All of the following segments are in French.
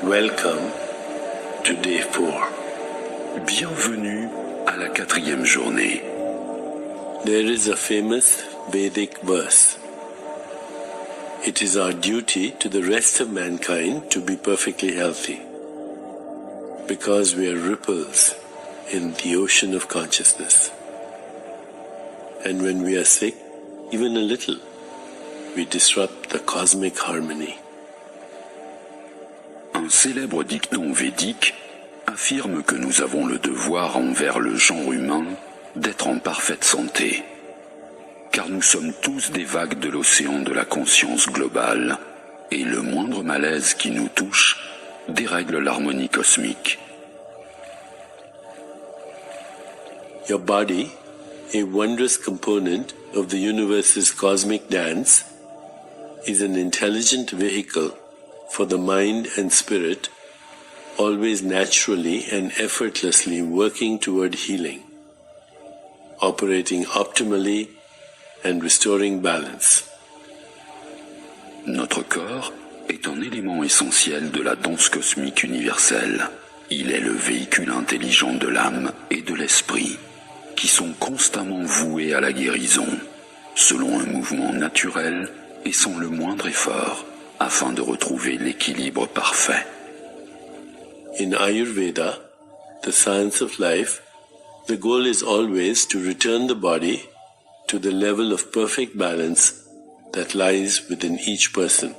Welcome to day 4. Bienvenue à la 4e journée. There is a famous Vedic verse. It is our duty to the rest of mankind to be perfectly healthy, because we are ripples in the ocean of consciousness. And when we are sick, even a little, we disrupt the cosmic harmony. Un célèbre dicton védique affirme que nous avons le devoir envers le genre humain d'être en parfaite santé, car nous sommes tous des vagues de l'océan de la conscience globale, et le moindre malaise qui nous touche dérègle l'harmonie cosmique. Your body, a wondrous component of the universe's cosmic dance, is an intelligent vehicle for the mind and spirit, always naturally and effortlessly working toward healing, operating optimally and restoring balance. Notre corps est un élément essentiel de la danse cosmique universelle. Il est le véhicule intelligent de l'âme et de l'esprit, qui sont constamment voués à la guérison, selon un mouvement naturel et sans le moindre effort, afin de retrouver l'équilibre parfait. In Ayurveda, the science of life, the goal is always to return the body to the level of perfect balance that lies within each person,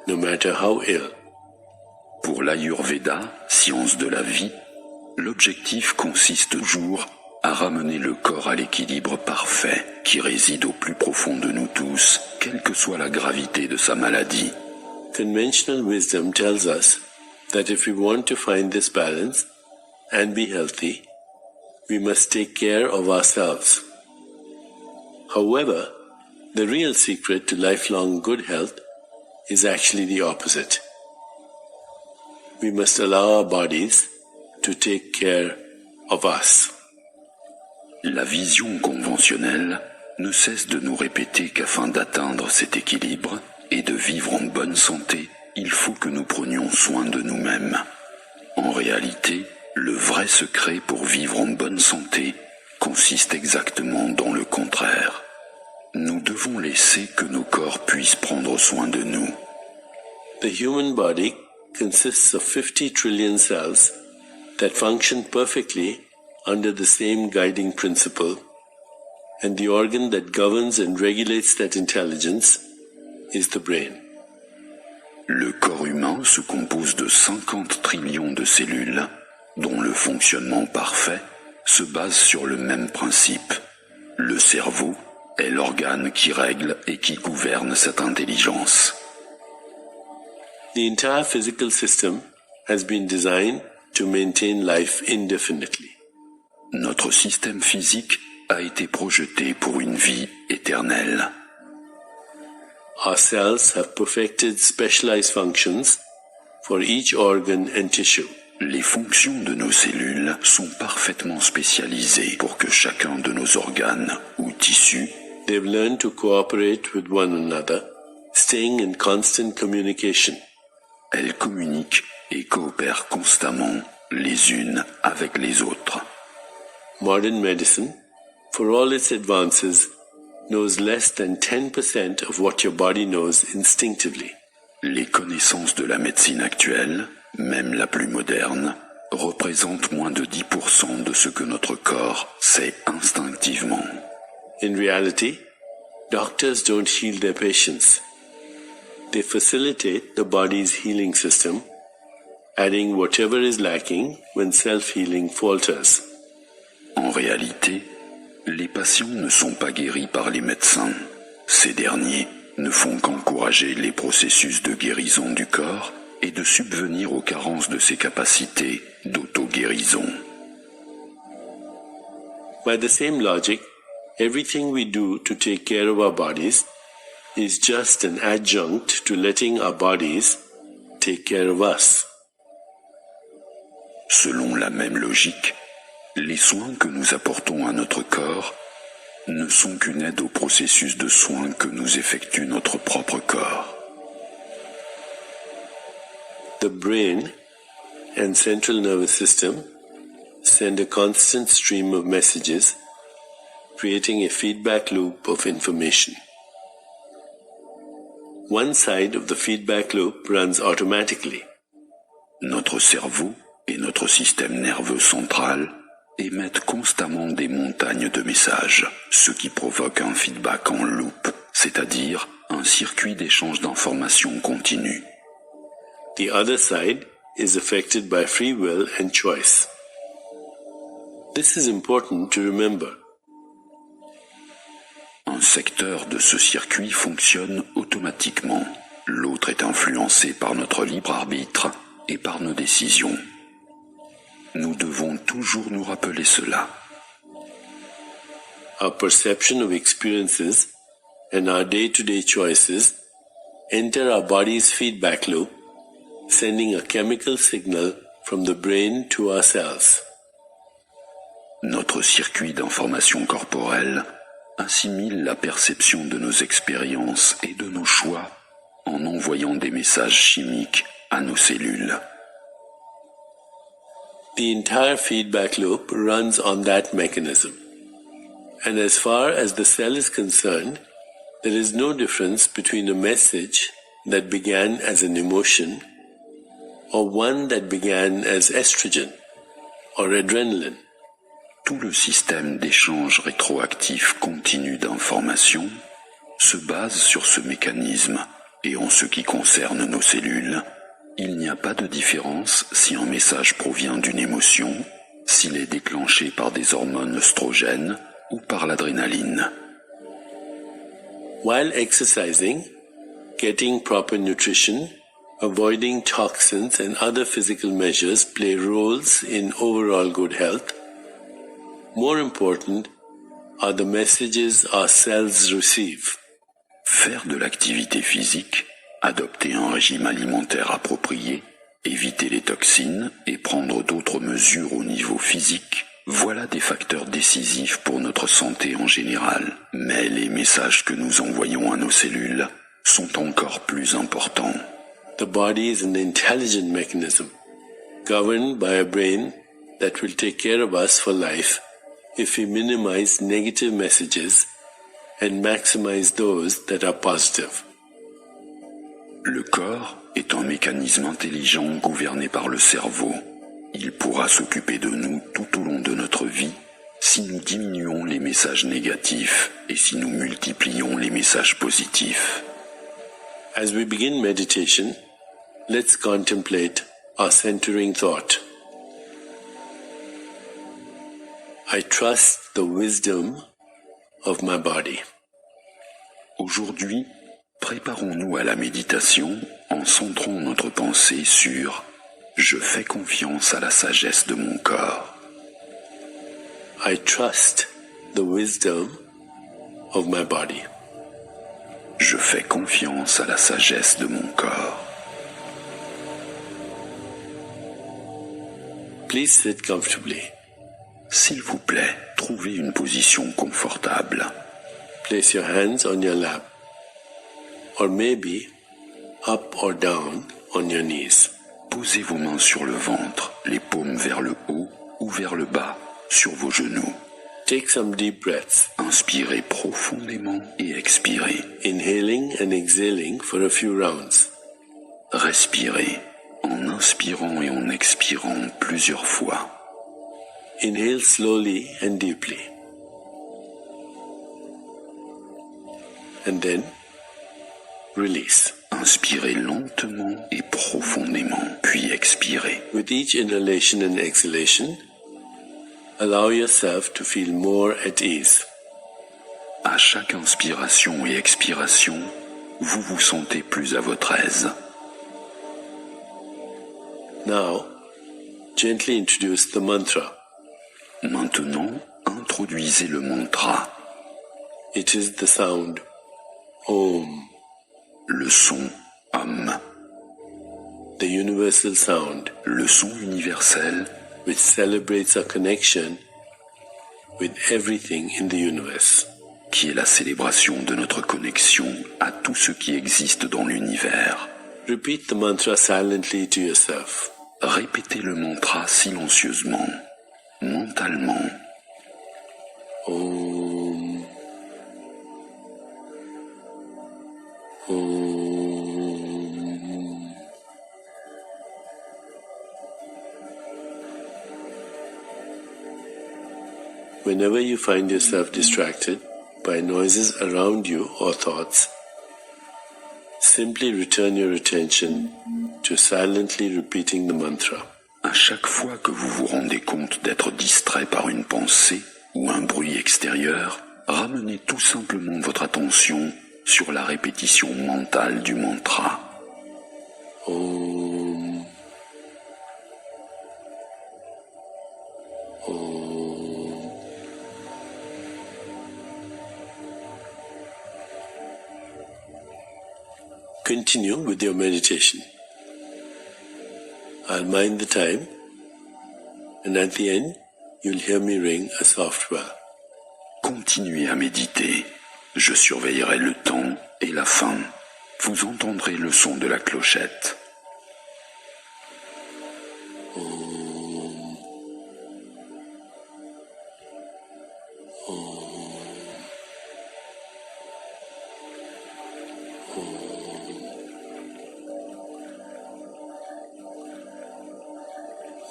no matter how ill. Pour l'Ayurveda, science de la vie, l'objectif consiste toujours à ramener le corps à l'équilibre parfait qui réside au plus profond de nous tous, quelle que soit la gravité de sa maladie. Conventional wisdom tells us that if we want to find this balance and be healthy, we must take care of ourselves. However, the real secret to lifelong good health is actually the opposite. We must allow our bodies to take care of us. La vision conventionnelle ne cesse de nous répéter qu'afin d'atteindre cet équilibre et de vivre en bonne santé, il faut que nous prenions soin de nous-mêmes. En réalité, le vrai secret pour vivre en bonne santé consiste exactement dans le contraire. Nous devons laisser que nos corps puissent prendre soin de nous. The human body consists of 50 trillion cells that function perfectly under the same guiding principle, and the organ that governs and regulates that intelligence is the brain. Le corps humain se compose de 50 trillions de cellules, dont le fonctionnement parfait se base sur le même principe. Le cerveau est l'organe qui règle et qui gouverne cette intelligence. The entire physical system has been designed to maintain life indefinitely. Notre système physique a été projeté pour une vie éternelle. Our cells have perfected specialized functions for each organ and tissue. Les fonctions de nos cellules sont parfaitement spécialisées pour que chacun de nos organes ou tissus They've learned to cooperate with one another, staying in constant communication. Elles communiquent et coopèrent constamment les unes avec les autres. Modern medicine, for all its advances, knows less than 10% of what your body knows instinctively. Les connaissances de la médecine actuelle, même la plus moderne, représentent moins de 10% de ce que notre corps sait instinctivement. In reality, doctors don't heal their patients. They facilitate the body's healing system, adding whatever is lacking when self-healing falters. En réalité, les patients ne sont pas guéris par les médecins. Ces derniers ne font qu'encourager les processus de guérison du corps et de subvenir aux carences de ses capacités d'auto-guérison. By the same logic, everything we do to take care of our bodies is just an adjunct to letting our bodies take care of us. Selon la même logique, les soins que nous apportons à notre corps ne sont qu'une aide au processus de soins que nous effectue notre propre corps. The brain and central nervous system send a constant stream of messages, creating a feedback loop of information. One side of the feedback loop runs automatically. Notre cerveau et notre système nerveux central émettent constamment des montagnes de messages, ce qui provoque un feedback en loop, c'est-à-dire un circuit d'échange d'informations continu. The other side is affected by free will and choice. This is important to remember. Un secteur de ce circuit fonctionne automatiquement. L'autre est influencé par notre libre arbitre et par nos décisions. Nous devons toujours nous rappeler cela. Our perception of experiences and our day-to-day choices enter our body's feedback loop, sending a chemical signal from the brain to our cells. Notre circuit d'information corporelle assimile la perception de nos expériences et de nos choix en envoyant des messages chimiques à nos cellules. The entire feedback loop runs on that mechanism. And as far as the cell is concerned, there is no difference between a message that began as an emotion or one that began as estrogen or adrenaline. Tout le système d'échange rétroactif continu d'informations se base sur ce mécanisme et en ce qui concerne nos cellules, il n'y a pas de différence si un message provient d'une émotion, s'il est déclenché par des hormones œstrogènes ou par l'adrénaline. While exercising, getting proper nutrition, avoiding toxins and other physical measures play roles in overall good health, more important are the messages our cells receive. Faire de l'activité physique, adopter un régime alimentaire approprié, éviter les toxines et prendre d'autres mesures au niveau physique, voilà des facteurs décisifs pour notre santé en général. Mais les messages que nous envoyons à nos cellules sont encore plus importants. The body is an intelligent mechanism, governed by a brain that will take care of us for life if we minimize negative messages and maximize those that are positive. Le corps est un mécanisme intelligent gouverné par le cerveau. Il pourra s'occuper de nous tout au long de notre vie si nous diminuons les messages négatifs et si nous multiplions les messages positifs. As we begin meditation, let's contemplate our centering thought. I trust the wisdom of my body. Aujourd'hui, préparons-nous à la méditation en centrant notre pensée sur « Je fais confiance à la sagesse de mon corps ». I trust the wisdom of my body. Je fais confiance à la sagesse de mon corps. Please sit comfortably. S'il vous plaît, trouvez une position confortable. Place your hands on your lap, or maybe up or down on your knees. Posez vos mains sur le ventre, les paumes vers le haut ou vers le bas, sur vos genoux. Take some deep breaths, Inspirez profondément et expirez. inhaling and exhaling for a few rounds. Respirez en inspirant et en expirant plusieurs fois. Inhale slowly and deeply. And then release. Inspirez lentement et profondément, puis expirez. With each inhalation and exhalation, allow yourself to feel more at ease. À chaque inspiration et expiration, vous vous sentez plus à votre aise. Now, gently introduce the mantra. Maintenant, introduisez le mantra, It is the sound Om, le son Om, the universal sound le son universel which celebrates our connection with everything in the universe. qui est la célébration de notre connexion à tout ce qui existe dans l'univers. Repeat the mantra silently to yourself. Répétez le mantra silencieusement, mentalement. Om. Om. Whenever you find yourself distracted by noises around you or thoughts, simply return your attention to silently repeating the mantra. À chaque fois que vous vous rendez compte d'être distrait par une pensée ou un bruit extérieur, ramenez tout simplement votre attention sur la répétition mentale du mantra. Om. Om. Continue with your meditation. I'll mind the time, and at the end, you'll hear me ring a soft bell. Continuez à méditer. Je surveillerai le temps et la fin. Vous entendrez le son de la clochette. Om. Om.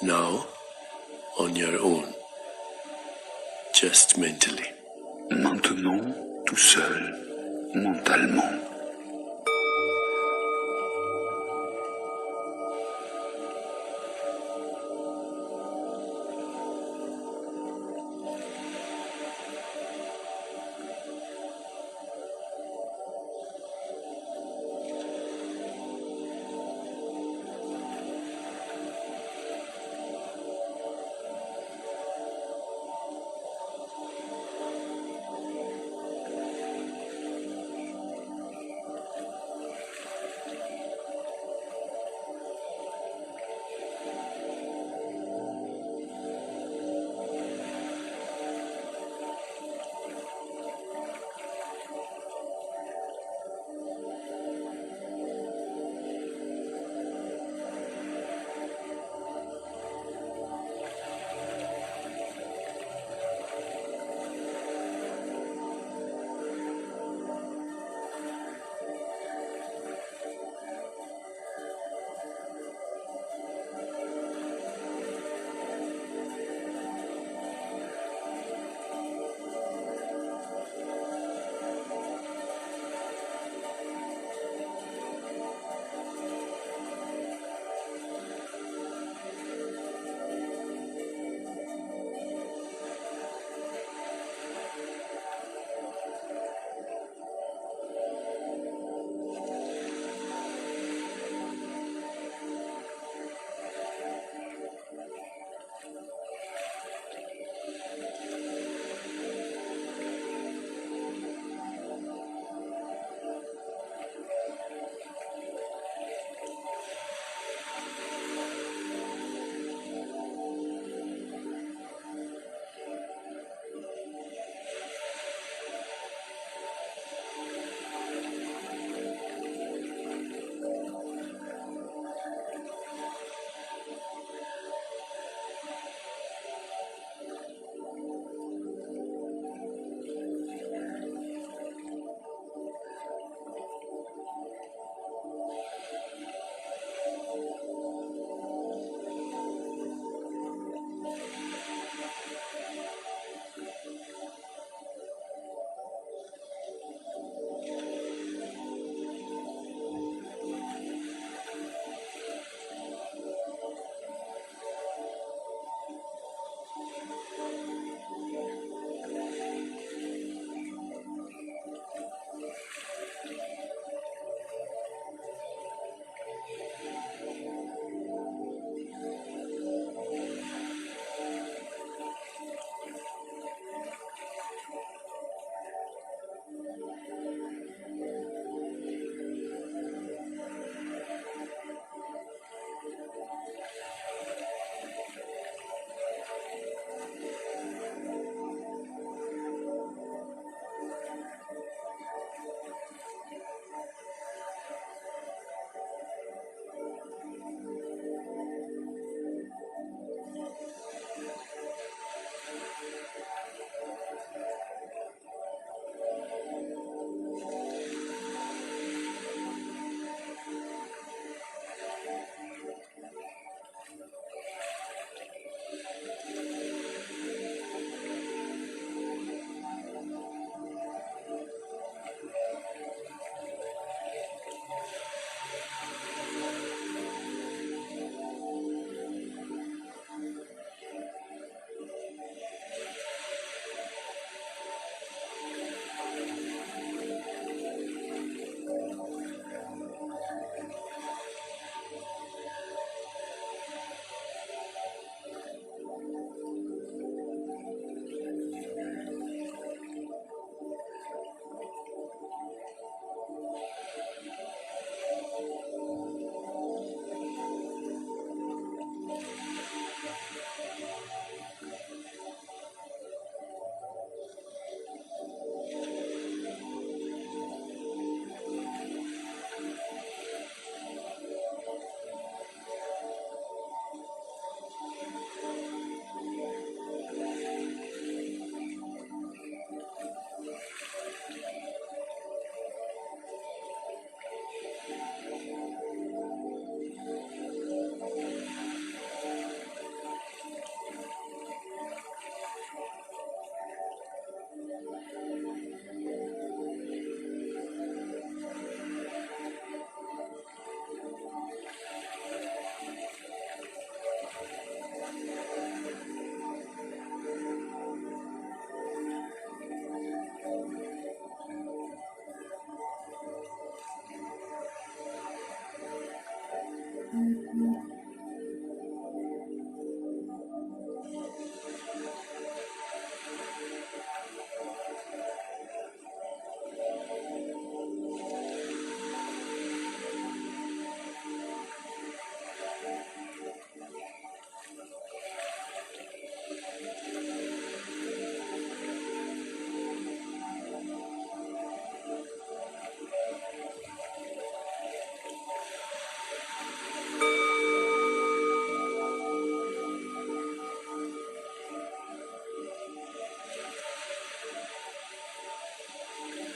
Now, on your own, just mentally. Maintenant, tout seul, mentalement.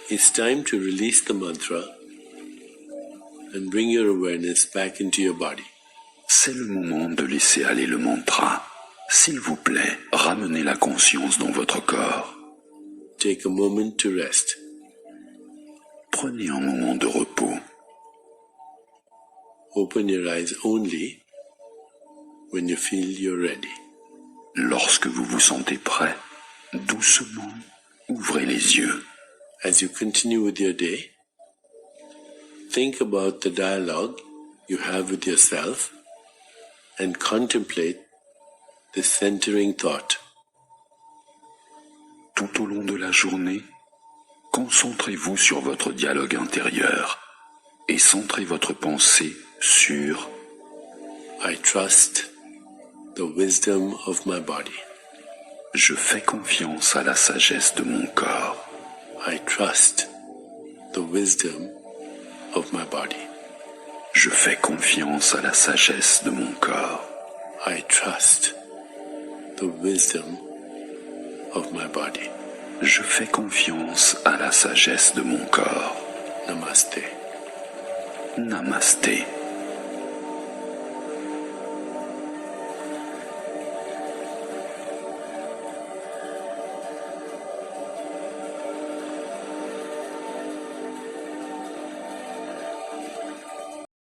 It's time to release the mantra and bring your awareness back into your body. C'est le moment de laisser aller le mantra. S'il vous plaît, ramenez la conscience dans votre corps. Take a moment to rest. Prenez un moment de repos. Open your eyes only when you feel you're ready. Lorsque vous vous sentez prêt, doucement, ouvrez les yeux. As you continue with your day, think about the dialogue you have with yourself and contemplate the centering thought. Tout au long de la journée, concentrez-vous sur votre dialogue intérieur et centrez votre pensée sur I trust the wisdom of my body. Je fais confiance à la sagesse de mon corps. I trust the wisdom of my body. Je fais confiance à la sagesse de mon corps. I trust the wisdom of my body. Je fais confiance à la sagesse de mon corps. Namaste. Namasté.